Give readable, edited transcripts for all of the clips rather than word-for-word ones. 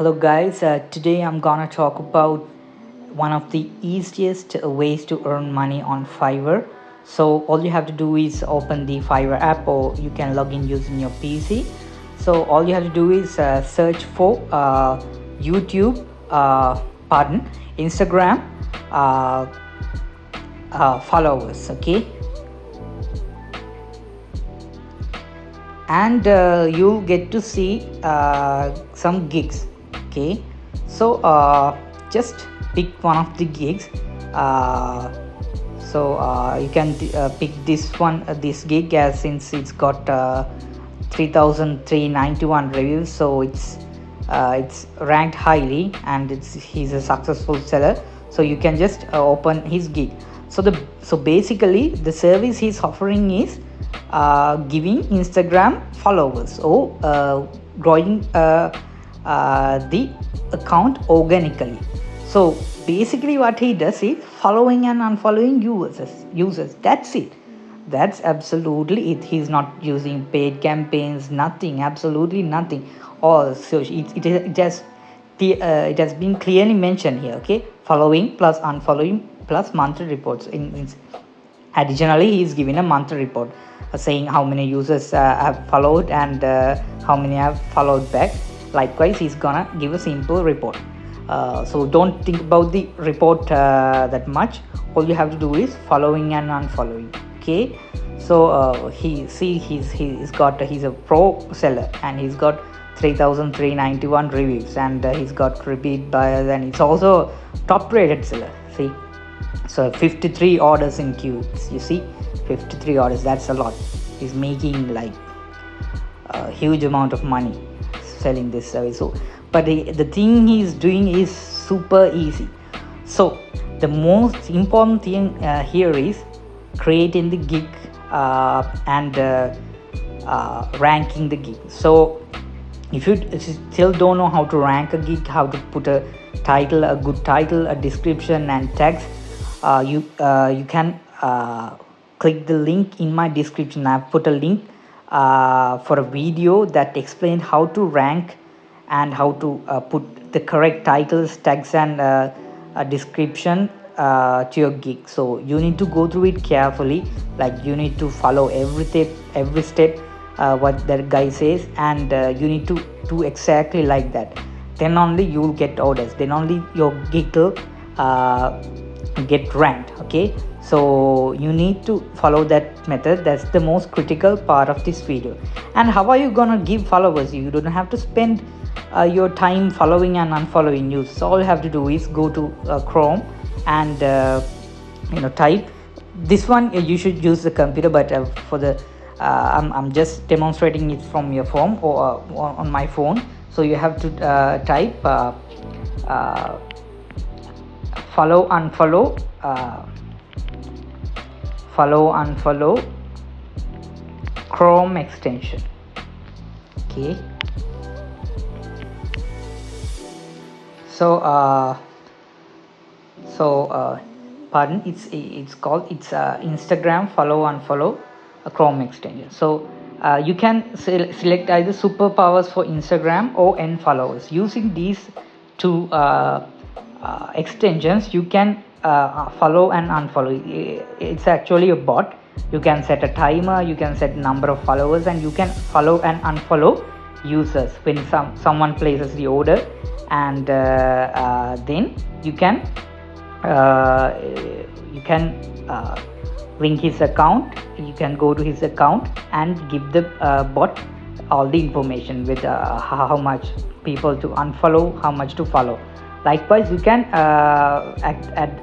Hello guys, today I'm gonna talk about one of the easiest ways to earn money on Fiverr. So all you have to do is open the Fiverr app, or you can log in using your PC. So all you have to do is search for YouTube, Instagram uh, followers, okay, and you'll get to see some gigs. Okay, so just pick one of the gigs. You can pick this gig, as since it's got 3,391 reviews, so it's ranked highly, and he's a successful seller. So you can just open his gig. So basically the service he's offering is giving Instagram followers, or growing the account organically. So basically what he does is following and unfollowing users. That's it. That's absolutely it. He's not using paid campaigns, nothing, absolutely nothing. So it has been clearly mentioned here. Okay, following plus unfollowing plus monthly reports. Additionally, he is giving a monthly report saying how many users have followed and how many have followed back. Likewise, he's gonna give a simple report. So don't think about the report that much. All you have to do is following and unfollowing. Okay, so he's a pro seller, and he's got 3,391 reviews, and he's got repeat buyers, and it's also top rated seller. See, so 53 orders in queue. You see, 53 orders, that's a lot. He's making like a huge amount of money selling this service. So but the thing he's doing is super easy. So the most important thing here is creating the gig and ranking the gig. So if you still don't know how to rank a gig, how to put a good title, a description, and tags, you can click the link in my description. I've put a link for a video that explains how to rank and how to put the correct titles, tags, and a description to your gig. So you need to go through it carefully. Like, you need to follow every step what that guy says, and you need to do exactly like that. Then only you will get orders. Then only your gig will get ranked. Okay, so you need to follow that method. That's the most critical part of this video. And how are you gonna give followers? You don't have to spend your time following and unfollowing you. So all you have to do is go to Chrome and type this one. You should use the computer, but for the I'm just demonstrating it from your phone, or on my phone. So you have to type follow unfollow Chrome extension. Okay, so it's called Instagram follow unfollow a Chrome extension. So you can select either superpowers for Instagram or N followers. Using these two extensions, you can follow and unfollow. It's actually a bot. You can set a timer, you can set number of followers, and you can follow and unfollow users when someone places the order. And then you can link his account. You can go to his account and give the bot all the information with how much people to unfollow, how much to follow. Likewise, you can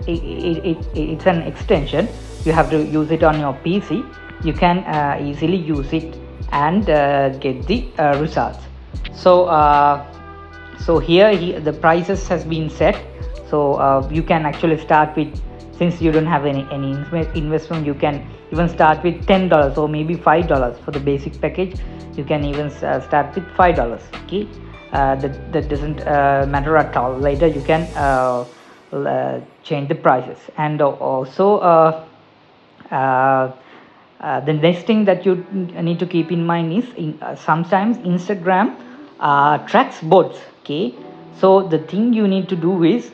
it's an extension. You have to use it on your PC. You can easily use it and get the results. So here the prices has been set. So you can actually start with, since you don't have any investment, you can even start with $10 or maybe $5 for the basic package. You can even start with $5. Okay, that doesn't matter at all. Later you can change the prices. And also the next thing that you need to keep in mind is sometimes Instagram tracks bots. Okay, So the thing you need to do is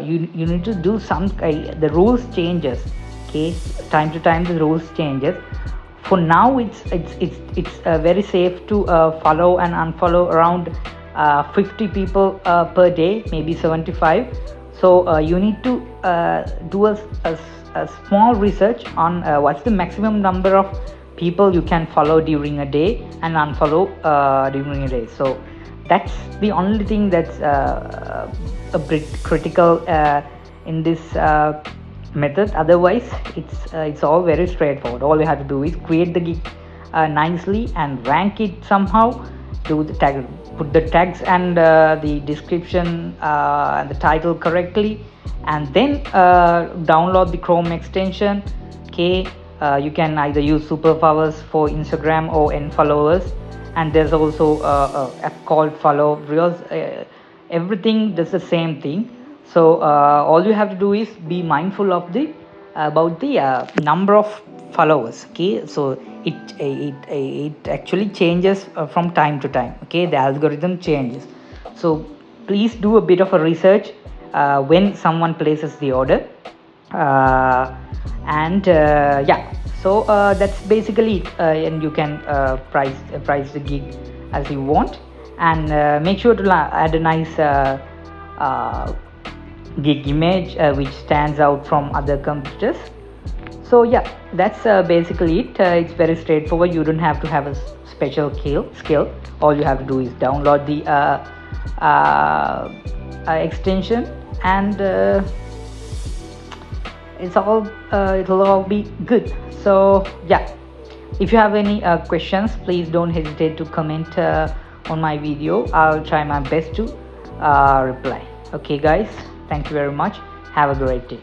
you need to do some the rules changes. Okay, time to time the rules changes. For now it's very safe to follow and unfollow around 50 people per day, maybe 75. So you need to do a small research on what's the maximum number of people you can follow during a day and unfollow during a day. So that's the only thing that's a bit critical in this method. Otherwise it's all very straightforward. All you have to do is create the gig nicely and rank it somehow, do the tag, put the tags and the description and the title correctly, and then download the Chrome extension. Okay, you can either use superpowers for Instagram or N followers, and there's also a app called Follow Reels. Everything does the same thing. So all you have to do is be mindful of the about the number of followers. Okay, so it actually changes from time to time. Okay, the algorithm changes. So please do a bit of a research when someone places the order, and yeah, so that's basically it. And you can price the gig as you want, and make sure to add a nice gig image which stands out from other competitors. So yeah, that's basically it. It's very straightforward. You don't have to have a special skill. All you have to do is download the extension, and it'll all be good. So yeah, if you have any questions, please don't hesitate to comment on my video. I'll try my best to reply. Okay guys, thank you very much. Have a great day.